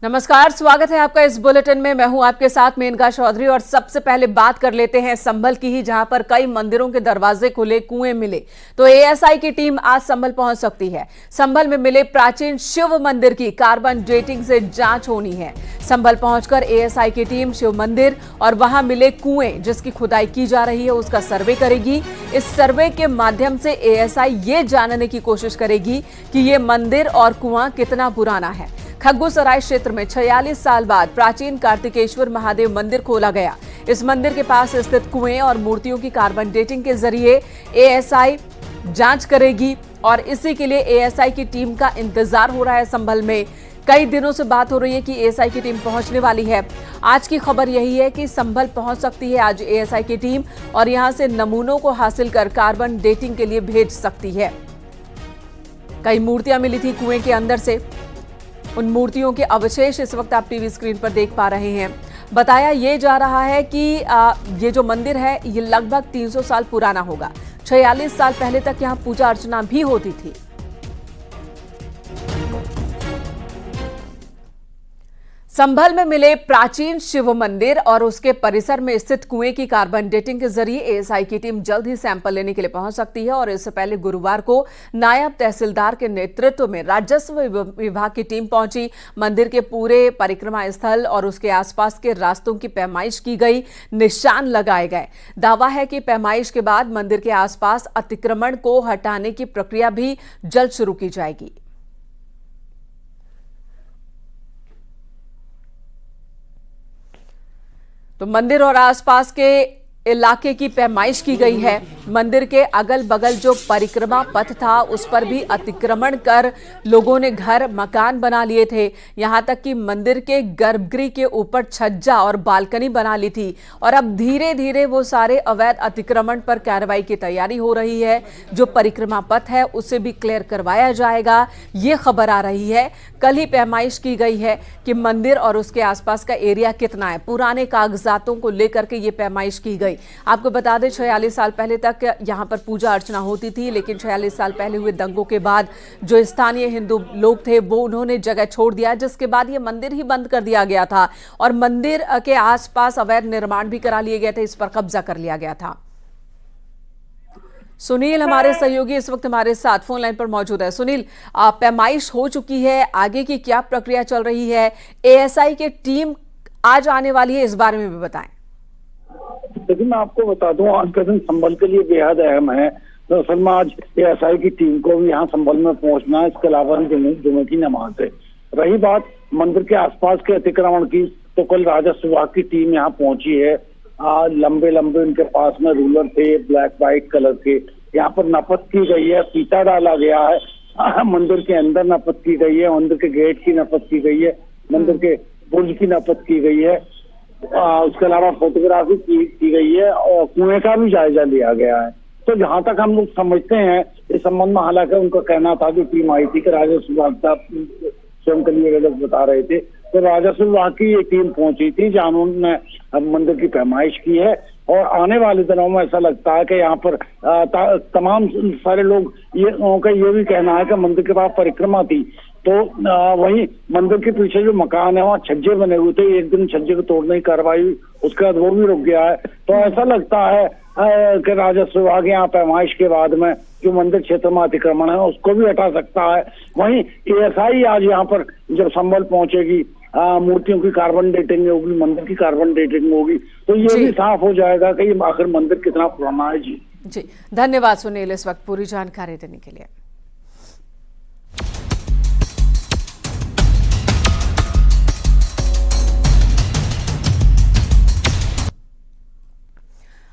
नमस्कार, स्वागत है आपका इस बुलेटिन में। मैं हूं आपके साथ मेनका चौधरी और सबसे पहले बात कर लेते हैं संभल की ही, जहां पर कई मंदिरों के दरवाजे खुले, कुएं मिले। तो एएसआई की टीम आज संभल पहुंच सकती है। संभल में मिले प्राचीन शिव मंदिर की कार्बन डेटिंग से जांच होनी है। संभल पहुंचकर एएसआई की टीम शिव मंदिर और वहां मिले कुएं जिसकी खुदाई की जा रही है उसका सर्वे करेगी। इस सर्वे के माध्यम से एएसआई ये जानने की कोशिश करेगी कि ये मंदिर और कुआं कितना पुराना है। खग्गूसराय क्षेत्र में 46 साल बाद प्राचीन कार्तिकेश्वर महादेव मंदिर खोला गया। इस मंदिर के पास स्थित कुएं और मूर्तियों की कार्बन डेटिंग के जरिए एएसआई जांच करेगी और इसी के लिए एएसआई की टीम का इंतजार हो रहा है। संभल में कई दिनों से बात हो रही है कि एएसआई की टीम पहुंचने वाली है। आज की खबर यही है कि संभल पहुंच सकती है आज एएसआई की टीम और यहां से नमूनों को हासिल कर कार्बन डेटिंग के लिए भेज सकती है। कई मूर्तियां मिली थी कुएं के अंदर से। उन मूर्तियों के अवशेष इस वक्त आप टीवी स्क्रीन पर देख पा रहे हैं। बताया ये जा रहा है कि ये जो मंदिर है ये लगभग 300 साल पुराना होगा। 46 साल पहले तक यहाँ पूजा अर्चना भी होती थी। संभल में मिले प्राचीन शिव मंदिर और उसके परिसर में स्थित कुएं की कार्बन डेटिंग के जरिए एएसआई की टीम जल्द ही सैंपल लेने के लिए पहुंच सकती है। और इससे पहले गुरुवार को नायब तहसीलदार के नेतृत्व में राजस्व विभाग की टीम पहुंची। मंदिर के पूरे परिक्रमा स्थल और उसके आसपास के रास्तों की पैमाइश की गई, निशान लगाए गए। दावा है कि पैमाइश के बाद मंदिर के आसपास अतिक्रमण को हटाने की प्रक्रिया भी जल्द शुरू की जाएगी। तो मंदिर और आसपास के इलाके की पैमाइश की गई है। मंदिर के अगल बगल जो परिक्रमा पथ था उस पर भी अतिक्रमण कर लोगों ने घर मकान बना लिए थे। यहां तक कि मंदिर के गर्भगृह के ऊपर छज्जा और बालकनी बना ली थी। और अब धीरे धीरे वो सारे अवैध अतिक्रमण पर कार्रवाई की तैयारी हो रही है। जो परिक्रमा पथ है उसे भी क्लियर करवाया जाएगा, ये खबर आ रही है। कल ही पैमाइश की गई है कि मंदिर और उसके आसपास का एरिया कितना है। पुराने कागजातों को लेकर के ये पैमाइश की गई। आपको बता दें 46 साल पहले तक यहां पर पूजा अर्चना होती थी, लेकिन 46 साल पहले हुए दंगों के बाद जो स्थानीय हिंदू लोग थे वो उन्होंने जगह छोड़ दिया, जिसके बाद ये मंदिर ही बंद कर दिया गया था और मंदिर के आसपास अवैध निर्माण भी करा लिए गए थे, इस पर कब्जा कर लिया गया था। सुनील हमारे सहयोगी इस वक्त हमारे साथ फोन लाइन पर मौजूद है। सुनील, पैमाइश हो चुकी है, आगे की क्या प्रक्रिया चल रही है? एएसआई की टीम आज आने वाली है, इस बारे में भी बताएं। लेकिन मैं आपको बता दूं आज का दिन संभल के लिए बेहद अहम है। तो असल में आज एएसआई की टीम को भी यहाँ संभल में पहुंचना है। इसके अलावा जुमे की नमाज है। रही बात मंदिर के आसपास के अतिक्रमण की, तो कल राजस्व विभाग की टीम यहाँ पहुंची है। लंबे लंबे उनके पास में रूलर थे, ब्लैक व्हाइट कलर के। यहाँ पर नपत की गई है, फीता डाला गया है। मंदिर के अंदर नपत की गई है, मंदिर के गेट की नपत की गई है, मंदिर के बुर्ज की नपत की गई है। उसके अलावा फोटोग्राफी की गई है और कुएं का भी जायजा लिया गया है। तो जहां तक हम लोग समझते हैं इस संबंध में, हालांकि उनका कहना था कि टीम आई थी कि राजस्व विभाग का स्वयं के लिए गलत बता रहे थे, तो राजस्व विभाग की ये टीम पहुंची थी जहां उन्होंने मंदिर की पैमाइश की है। और आने वाले दिनों में ऐसा लगता है कि यहाँ पर तमाम सारे लोग उनका ये भी कहना है कि मंदिर के पास परिक्रमा थी, तो वही मंदिर के पीछे जो मकान है वहाँ छज्जे बने हुए थे। एक दिन छज्जे को तोड़ने की कार्रवाई, उसके बाद वो भी रुक गया है। तो ऐसा लगता है कि राजस्व विभाग यहाँ पैमाइश के बाद में जो मंदिर क्षेत्र में अतिक्रमण है उसको भी हटा सकता है। वहीं एएसआई आज यहाँ पर जब संभल पहुंचेगी, मूर्तियों की कार्बन डेटिंग होगी, मंदिर की कार्बन डेटिंग होगी, तो ये भी साफ हो जाएगा कि आखिर मंदिर कितना पुराना है। जी धन्यवाद सुनील इस वक्त पूरी जानकारी देने के लिए।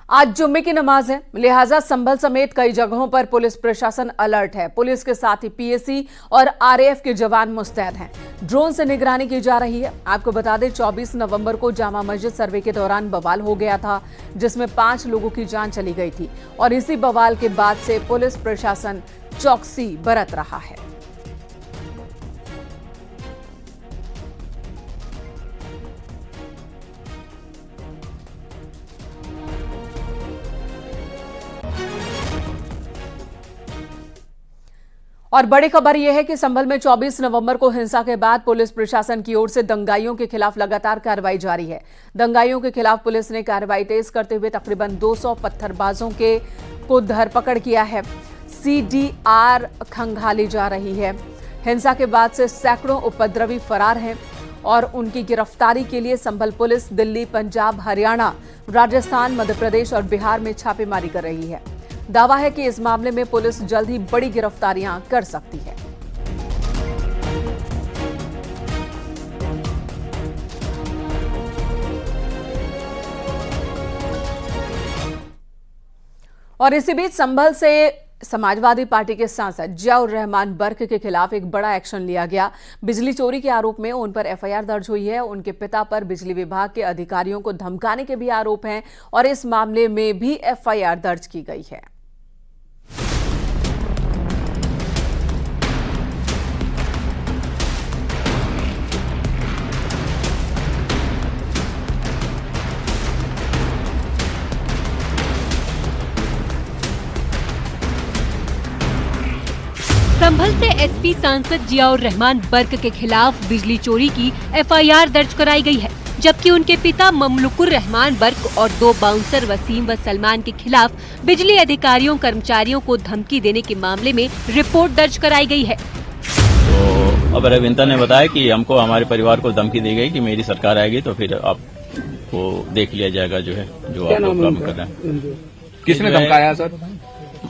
आज जुम्मे की नमाज है, लिहाजा संभल समेत कई जगहों पर पुलिस प्रशासन अलर्ट है। पुलिस के साथ ही पीएसी और आरएएफ के जवान मुस्तैद हैं। ड्रोन से निगरानी की जा रही है। आपको बता दें 24 नवंबर को जामा मस्जिद सर्वे के दौरान बवाल हो गया था, जिसमें 5 लोगों की जान चली गई थी और इसी बवाल के बाद से पुलिस प्रशासन चौकसी बरत रहा है। और बड़ी खबर यह है कि संभल में 24 नवंबर को हिंसा के बाद पुलिस प्रशासन की ओर से दंगाइयों के खिलाफ लगातार कार्रवाई जारी है। दंगाइयों के खिलाफ पुलिस ने कार्रवाई तेज करते हुए तकरीबन 200 पत्थरबाजों को धरपकड़ किया है। CDR खंगाली जा रही है। हिंसा के बाद से सैकड़ों उपद्रवी फरार हैं और उनकी गिरफ्तारी के लिए संभल पुलिस दिल्ली, पंजाब, हरियाणा, राजस्थान, मध्य प्रदेश और बिहार में छापेमारी कर रही है। दावा है कि इस मामले में पुलिस जल्द ही बड़ी गिरफ्तारियां कर सकती है। और इसी बीच संभल से समाजवादी पार्टी के सांसद जियाउर रहमान बर्क के खिलाफ एक बड़ा एक्शन लिया गया। बिजली चोरी के आरोप में उन पर FIR दर्ज हुई है। उनके पिता पर बिजली विभाग के अधिकारियों को धमकाने के भी आरोप हैं और इस मामले में भी FIR दर्ज की गई है। संभल से SP सांसद जियाउर रहमान बर्क के खिलाफ बिजली चोरी की FIR दर्ज कराई गई है, जबकि उनके पिता ममलुकुर रहमान बर्क और 2 बाउंसर वसीम व सलमान के खिलाफ बिजली अधिकारियों कर्मचारियों को धमकी देने के मामले में रिपोर्ट दर्ज कराई गई है। तो अब रविंदर ने बताया कि हमको हमारे परिवार को धमकी दी गई कि मेरी सरकार आएगी तो फिर आपको देख लिया जाएगा जो आप लोग काम कर रहे हैं। किसने धमकाया सर?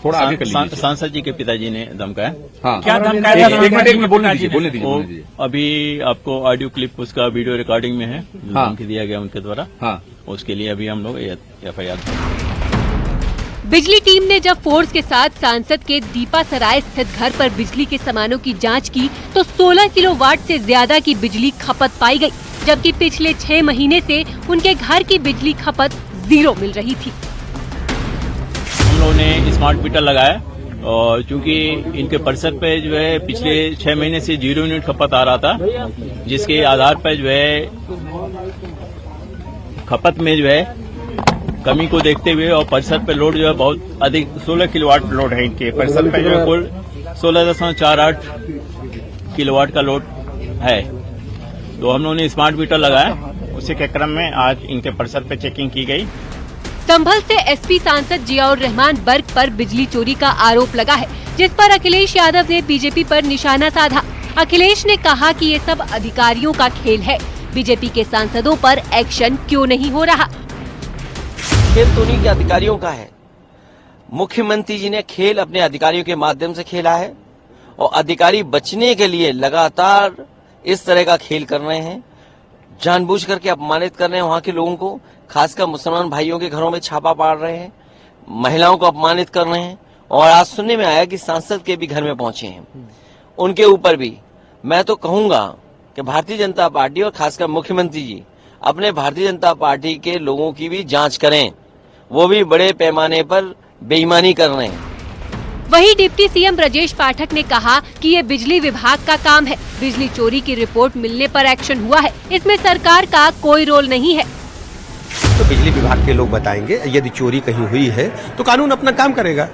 थोड़ा आगे कर लीजिए। सांसद जी के पिताजी ने धमकाया। हाँ। क्या धमकाया? एक मिनट बोलने दीजिए। अभी आपको ऑडियो क्लिप उसका वीडियो रिकॉर्डिंग में है, हाँ। धमकी दिया गया उनके द्वारा। हाँ। उसके लिए अभी हम लोग FIR। बिजली टीम ने जब फोर्स के साथ सांसद के दीपासराय स्थित घर पर बिजली के सामानों की जांच की तो 16 किलोवाट से ज्यादा की बिजली खपत पाई गई, जबकि पिछले 6 महीने से उनके घर की बिजली खपत 0 मिल रही थी। हम लोगों ने स्मार्ट मीटर लगाया और चूंकि इनके परिसर पे जो है पिछले 6 महीने से 0 यूनिट खपत आ रहा था, जिसके आधार पर जो है खपत में जो है कमी को देखते हुए और परिसर पे लोड जो है बहुत अधिक 16 किलोवाट लोड है। इनके परिसर पे जो है कुल 16.48 किलोवाट का लोड है। तो हम लोगों ने स्मार्ट मीटर लगाया। उसी के क्रम में आज इनके परिसर पे चेकिंग की गई। संभल से SP सांसद जियाउर रहमान बर्क पर बिजली चोरी का आरोप लगा है, जिस पर अखिलेश यादव ने बीजेपी पर निशाना साधा। अखिलेश ने कहा कि ये सब अधिकारियों का खेल है, बीजेपी के सांसदों पर एक्शन क्यों नहीं हो रहा। खेल तो नहीं, अधिकारियों का है। मुख्यमंत्री जी ने खेल अपने अधिकारियों के माध्यम से खेला है और अधिकारी बचने के लिए लगातार इस तरह का खेल कर रहे हैं, जानबूझ करके अपमानित कर रहे हैं वहां के लोगों को, खासकर मुसलमान भाइयों के घरों में छापा पाड़ रहे हैं, महिलाओं को अपमानित कर रहे हैं। और आज सुनने में आया कि सांसद के भी घर में पहुंचे हैं। उनके ऊपर भी मैं तो कहूंगा कि भारतीय जनता पार्टी और खासकर मुख्यमंत्री जी अपने भारतीय जनता पार्टी के लोगों की भी जांच करें। वो भी बड़े पैमाने पर बेईमानी कर रहे हैं। वहीं डिप्टी CM ब्रजेश पाठक ने कहा कि ये बिजली विभाग का काम है। बिजली चोरी की रिपोर्ट मिलने पर एक्शन हुआ है, इसमें सरकार का कोई रोल नहीं है। तो बिजली विभाग के लोग बताएंगे, यदि चोरी कहीं हुई है तो कानून अपना काम करेगा।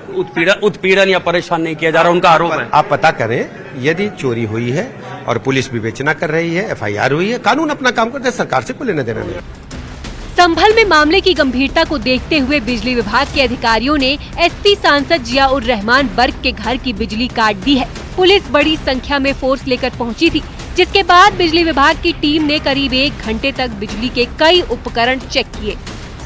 उत्पीड़न या परेशान नहीं किया जा रहा, उनका आरोप है। आप पता करें, यदि चोरी हुई है और पुलिस विवेचना कर रही है, FIR हुई है, कानून अपना काम करता है, सरकार से कोई लेना देना नहीं। संभल में मामले की गंभीरता को देखते हुए बिजली विभाग के अधिकारियों ने SP सांसद जियाउर रहमान बर्क के घर की बिजली काट दी है। पुलिस बड़ी संख्या में फोर्स लेकर पहुंची थी, जिसके बाद बिजली विभाग की टीम ने करीब 1 घंटे तक बिजली के कई उपकरण चेक किए।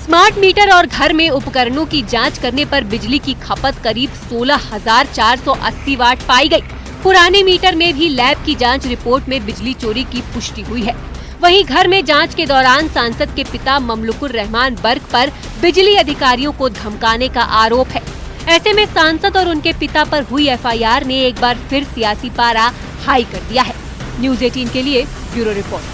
स्मार्ट मीटर और घर में उपकरणों की जांच करने पर बिजली की खपत करीब 16,480 वाट पाई गई। पुराने मीटर में भी लैब की जांच रिपोर्ट में बिजली चोरी की पुष्टि हुई है। वहीं घर में जांच के दौरान सांसद के पिता ममलुकुर रहमान बर्क पर बिजली अधिकारियों को धमकाने का आरोप है। ऐसे में सांसद और उनके पिता पर हुई FIR ने एक बार फिर सियासी पारा हाई कर दिया है। न्यूज़ 18 के लिए ब्यूरो रिपोर्ट।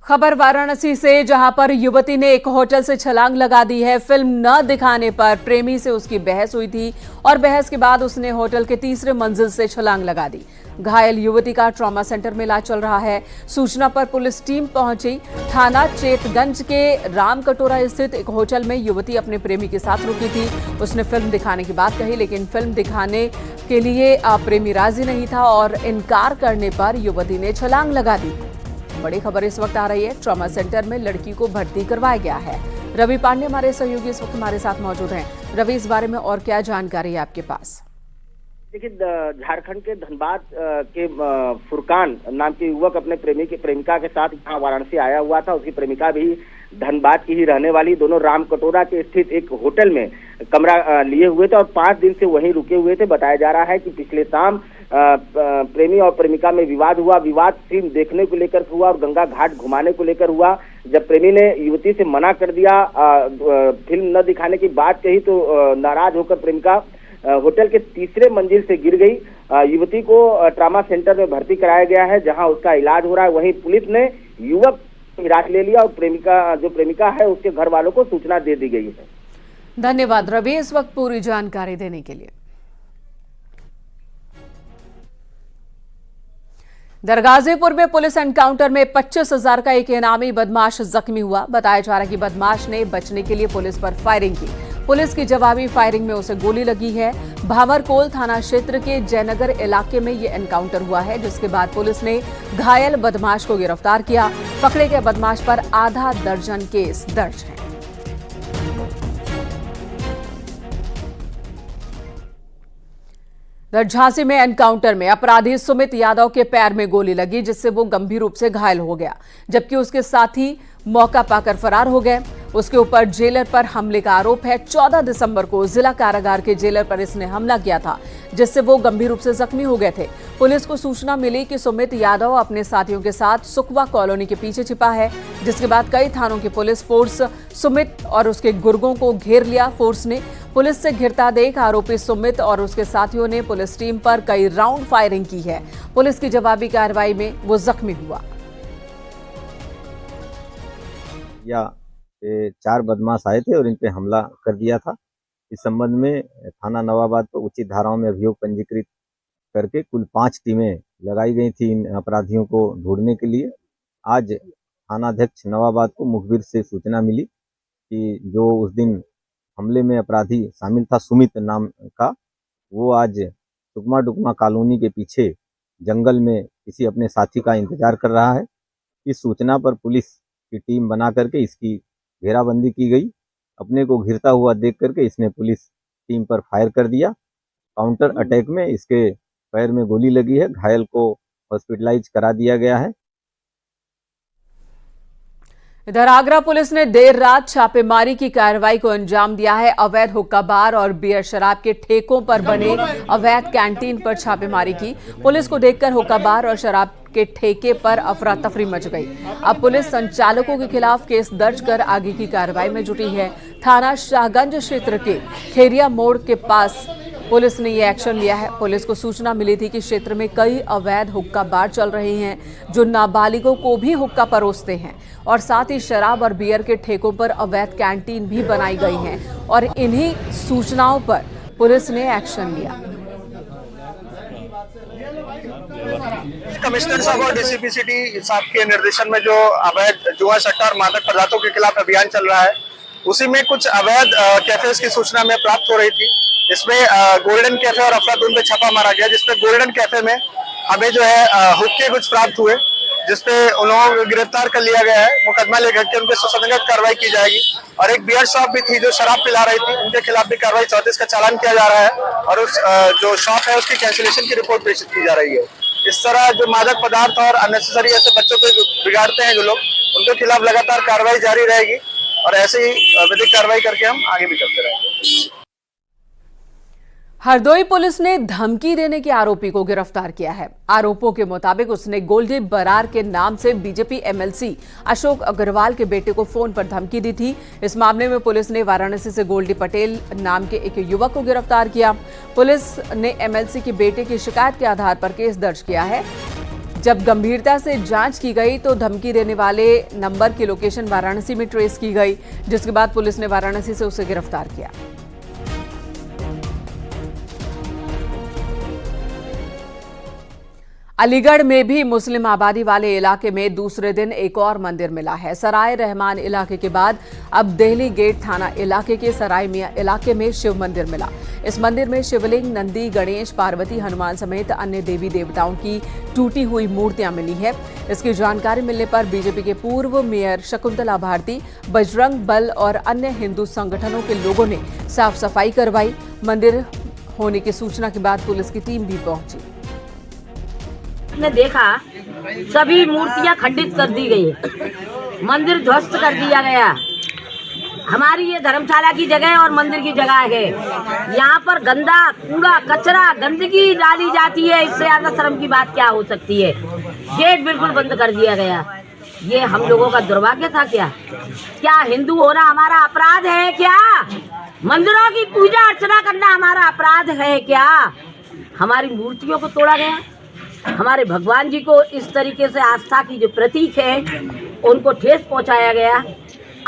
खबर वाराणसी से, जहां पर युवती ने एक होटल से छलांग लगा दी है। फिल्म न दिखाने पर प्रेमी से उसकी बहस हुई थी और बहस के बाद उसने होटल के तीसरे मंजिल से छलांग लगा दी। घायल युवती का ट्रॉमा सेंटर में इलाज चल रहा है। सूचना पर पुलिस टीम पहुंची। थाना चेतगंज के रामकटोरा स्थित एक होटल में युवती अपने प्रेमी के साथ रुकी थी। उसने फिल्म दिखाने की बात कही, लेकिन फिल्म दिखाने के लिए प्रेमी राजी नहीं था और इनकार करने पर युवती ने छलांग लगा दी। बड़ी खबर इस वक्त आ रही है, ट्रॉमा सेंटर में लड़की को भर्ती करवाया गया है। रवि पांडे हमारे सहयोगी इस वक्त हमारे साथ मौजूद हैं। रवि, इस बारे में और क्या जानकारी है आपके पास? देखिए, झारखंड के धनबाद के फुरकान नाम के युवक अपने प्रेमिका के साथ यहाँ वाराणसी आया हुआ था। उसकी प्रेमिका भी धनबाद की ही रहने वाली। दोनों राम कटोरा के स्थित एक होटल में कमरा लिए हुए थे और 5 दिन से वहीं रुके हुए थे। बताया जा रहा है कि पिछले शाम प्रेमी और प्रेमिका में विवाद हुआ। विवाद फिल्म देखने को लेकर हुआ और गंगा घाट घुमाने को लेकर हुआ। जब प्रेमी ने युवती से मना कर दिया, फिल्म न दिखाने की बात कही, तो नाराज होकर प्रेमिका होटल के तीसरे मंजिल से गिर गई। युवती को ट्रॉमा सेंटर में भर्ती कराया गया है, जहां उसका इलाज हो रहा है। वहीं पुलिस ने युवक हिरासत ले लिया और प्रेमिका है उसके घर वालों को सूचना दे दी गई है। धन्यवाद रवि, इस वक्त पूरी जानकारी देने के लिए। दरगाजीपुर में पुलिस एनकाउंटर में 25,000 का एक इनामी बदमाश जख्मी हुआ। बताया जा रहा है कि बदमाश ने बचने के लिए पुलिस पर फायरिंग की। पुलिस की जवाबी फायरिंग में उसे गोली लगी है। भावरकोल थाना क्षेत्र के जयनगर इलाके में यह एनकाउंटर हुआ है, जिसके बाद पुलिस ने घायल बदमाश को गिरफ्तार किया। पकड़े गए बदमाश पर आधा दर्जन केस दर्ज है। झांसी में एनकाउंटर में अपराधी सुमित यादव के पैर में गोली लगी, जिससे वो गंभीर रूप से घायल हो गया, जबकि उसके साथी मौका पाकर फरार हो गए। उसके ऊपर जेलर पर हमले का आरोप है। 14 दिसंबर को जिला कारागार के जेलर पर इसने हमला किया था, जिससे वो गंभीर रूप से जख्मी हो गए थे। पुलिस को सूचना मिली कि सुमित यादव अपने साथियों के साथ सुकवा कॉलोनी के पीछे छिपा है, जिसके बाद कई थानों की पुलिस फोर्स सुमित और उसके गुर्गों को घेर लिया। फोर्स ने पुलिस से घिरता देख आरोपी सुमित और उसके साथियों ने पुलिस टीम पर कई राउंड फायरिंग की है। पुलिस की जवाबी कार्रवाई में वो जख्मी हुआ। 4 बदमाश आए थे और इन पे हमला कर दिया था। इस संबंध में थाना नवाबाद को उचित धाराओं में अभियोग पंजीकृत करके कुल 5 टीमें लगाई गई थी इन अपराधियों को ढूंढने के लिए। आज थानाध्यक्ष नवाबाद को मुखबिर से सूचना मिली कि जो उस दिन हमले में अपराधी शामिल था सुमित नाम का, वो आज सुकमा डुकमा कॉलोनी के पीछे जंगल में किसी अपने साथी का इंतजार कर रहा है। इस सूचना पर पुलिस की टीम बना करके इसकी घेराबंदी की गई। अपने को घिरता हुआ देख करके इसने पुलिस टीम पर फायर कर दिया। काउंटर अटैक में इसके पैर में गोली लगी है। घायल को हॉस्पिटलाइज करा दिया गया है। इधर आगरा पुलिस ने देर रात छापेमारी की कार्रवाई को अंजाम दिया है। अवैध हुक्का बार और बियर शराब के ठेकों पर बने अवैध कैंटीन पर छापेमारी की। पुलिस को देखकर हुक्का बार और शराब के ठेके पर अफरा तफरी मच गई। अब पुलिस संचालकों के खिलाफ केस दर्ज कर आगे की कार्रवाई में जुटी है। थाना शाहगंज क्षेत्र के खेरिया मोड़ के पास पुलिस ने ये एक्शन लिया है। पुलिस को सूचना मिली थी कि क्षेत्र में कई अवैध हुक्का बार चल रहे हैं, जो नाबालिगों को भी हुक्का परोसते हैं, और साथ ही शराब और बियर के ठेकों पर अवैध कैंटीन भी बनाई गई हैं, और इन्हीं सूचनाओं पर पुलिस ने एक्शन लिया। कमिश्नर साहब और डीसीपी सिटी साहब के निर्देशन में जो अवैध जुआ सट्टा और मादक पदार्थों के खिलाफ अभियान चल रहा है, उसी में कुछ अवैध कैफेज की सूचना हमें प्राप्त हो रही थी। इसमें गोल्डन कैफे और अफलातून पे छापा मारा गया, जिसपे गोल्डन कैफे में हमें जो है हुक्के कुछ प्राप्त हुए, जिसपे उन्होंने गिरफ्तार कर लिया गया है। मुकदमा लेकर के उनके संगत कार्रवाई की जाएगी। और एक बियर शॉप भी थी जो शराब पिला रही थी, उनके खिलाफ भी कार्रवाई 34 का चालान किया जा रहा है और उस जो शॉप है उसकी कैंसिलेशन की रिपोर्ट प्रेषित की जा रही है। इस तरह जो मादक पदार्थ और अननेसेसरी ऐसे बच्चों को बिगाड़ते हैं जो लोग, उनके खिलाफ लगातार कार्रवाई जारी रहेगी और ऐसे ही विधिक कार्रवाई करके हम आगे भी करते रहेंगे। हरदोई पुलिस ने धमकी देने के आरोपी को गिरफ्तार किया है। आरोपों के मुताबिक उसने गोल्डी बरार के नाम से बीजेपी एमएलसी अशोक अग्रवाल के बेटे को फोन पर धमकी दी थी। इस मामले में पुलिस ने वाराणसी से गोल्डी पटेल नाम के एक युवक को गिरफ्तार किया। पुलिस ने एमएलसी के बेटे की शिकायत के आधार पर केस दर्ज किया है, जब गंभीरता से जांच की गई तो धमकी देने वाले नंबर की लोकेशन वाराणसी में ट्रेस की गई, जिसके बाद पुलिस ने वाराणसी से उसे गिरफ्तार किया। अलीगढ़ में भी मुस्लिम आबादी वाले इलाके में दूसरे दिन एक और मंदिर मिला है। सराय रहमान इलाके के बाद अब देहली गेट थाना इलाके के सराय मियां इलाके में शिव मंदिर मिला। इस मंदिर में शिवलिंग, नंदी, गणेश, पार्वती, हनुमान समेत अन्य देवी देवताओं की टूटी हुई मूर्तियां मिली है। इसकी जानकारी मिलने पर बीजेपी के पूर्व मेयर शकुंतला भारती, बजरंग बल और अन्य हिंदू संगठनों के लोगों ने साफ सफाई करवाई। मंदिर होने की सूचना के बाद पुलिस की टीम भी पहुंची। ने देखा सभी मूर्तियां खंडित कर दी गई, मंदिर ध्वस्त कर दिया गया। हमारी ये धर्मशाला की जगह और मंदिर की जगह है, यहाँ पर गंदा कूड़ा कचरा गंदगी डाली जाती है। इससे ज्यादा शर्म की बात क्या हो सकती है। गेट बिल्कुल बंद कर दिया गया। ये हम लोगों का दुर्भाग्य था क्या? क्या हिंदू होना हमारा अपराध है क्या? मंदिरों की पूजा अर्चना करना हमारा अपराध है क्या? हमारी मूर्तियों को तोड़ा गया, हमारे भगवान जी को इस तरीके से आस्था की जो प्रतीक है उनको ठेस पहुंचाया गया।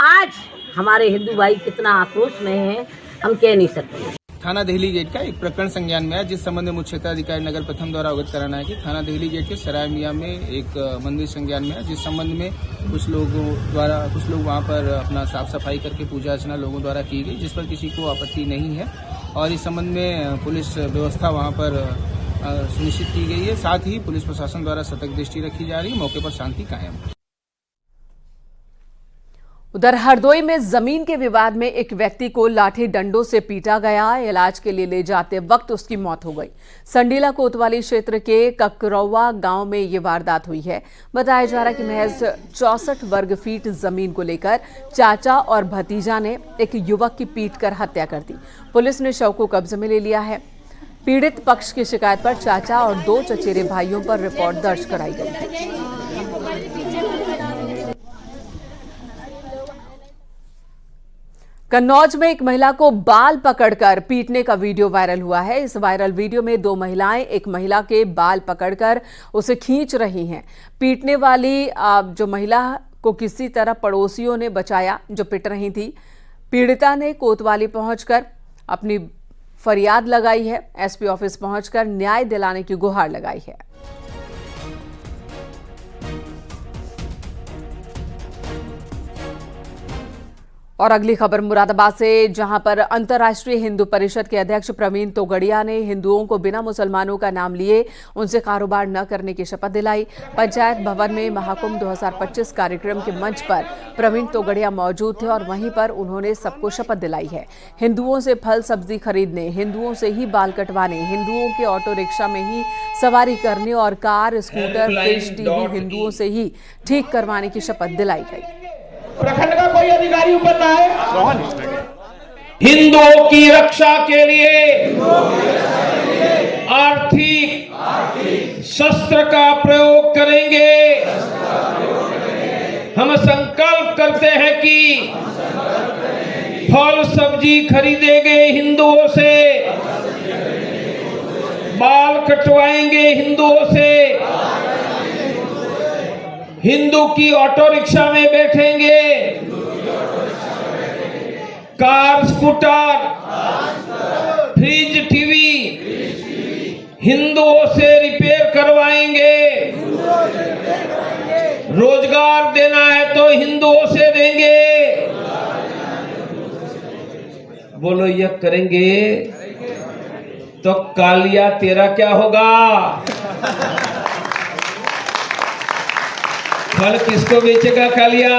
आज हमारे हिंदू भाई कितना आक्रोश में है हम कह नहीं सकते। थाना देहली गेट का एक प्रकरण संज्ञान में है, जिस संबंध में मुख्य क्षेत्राधिकारी नगर प्रथम द्वारा अवगत कराना है कि थाना देहली गेट के सराय मियां में एक मंदिर संज्ञान में है, जिस संबंध में कुछ लोग वहां पर अपना साफ सफाई करके पूजा अर्चना लोगों द्वारा की गई, जिस पर किसी को आपत्ति नहीं है और इस संबंध में पुलिस व्यवस्था वहां पर सुनिश्चित की गई है। साथ ही पुलिस प्रशासन द्वारा सतर्क दृष्टि रखी जा रही है, मौके पर शांति कायम है। उधर हरदोई में जमीन के विवाद में एक व्यक्ति को लाठी डंडों से पीटा गया। इलाज के लिए ले जाते वक्त उसकी मौत हो गई। संडीला कोतवाली क्षेत्र के ककरौवा गांव में ये वारदात हुई है। बताया जा रहा है कि महज 64 वर्ग फीट जमीन को लेकर चाचा और भतीजा ने एक युवक की पीटकर हत्या कर दी। पुलिस ने शव को कब्जे में ले लिया है। पीड़ित पक्ष की शिकायत पर चाचा और 2 चचेरे भाइयों पर रिपोर्ट दर्ज कराई गई है। कन्नौज में एक महिला को बाल पकड़कर पीटने का वीडियो वायरल हुआ है। इस वायरल वीडियो में 2 महिलाएं एक महिला के बाल पकड़कर उसे खींच रही हैं। पीटने वाली जो महिला को किसी तरह पड़ोसियों ने बचाया जो पिट रही थी। पीड़िता ने कोतवाली पहुंचकर अपनी फरियाद लगाई है। एसपी ऑफिस पहुंचकर न्याय दिलाने की गुहार लगाई है। और अगली खबर मुरादाबाद से, जहां पर अंतर्राष्ट्रीय हिंदू परिषद के अध्यक्ष प्रवीण तोगड़िया ने हिंदुओं को बिना मुसलमानों का नाम लिए उनसे कारोबार न करने की शपथ दिलाई। पंचायत भवन में महाकुंभ 2025 कार्यक्रम के मंच पर प्रवीण तोगड़िया मौजूद थे और वहीं पर उन्होंने सबको शपथ दिलाई है। हिंदुओं से फल सब्जी खरीदने, हिंदुओं से ही बाल कटवाने, हिंदुओं के ऑटो रिक्शा में ही सवारी करने और कार, स्कूटर, फ्रिज, टीवी हिंदुओं से ही ठीक करवाने की शपथ दिलाई गई। प्रखंड का कोई अधिकारी ऊपर ना है। हिंदुओं की रक्षा के लिए आर्थिक शस्त्र का प्रयोग करेंगे। हम संकल्प करते हैं कि फल सब्जी खरीदेंगे हिंदुओं से, बाल कटवाएंगे हिंदुओं से, हिंदू की ऑटो रिक्शा में बैठेंगे, कार, स्कूटर, फ्रिज, टीवी हिंदुओं से रिपेयर करवाएंगे। रोजगार देना है तो हिंदुओं से देंगे। बोलो ये करेंगे तो कालिया तेरा क्या होगा? फल किसको बेचेगा कालिया?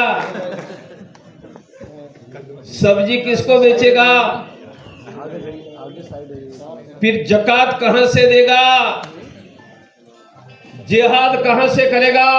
सब्जी किसको बेचेगा? फिर जकात कहां से देगा? जिहाद कहां से करेगा?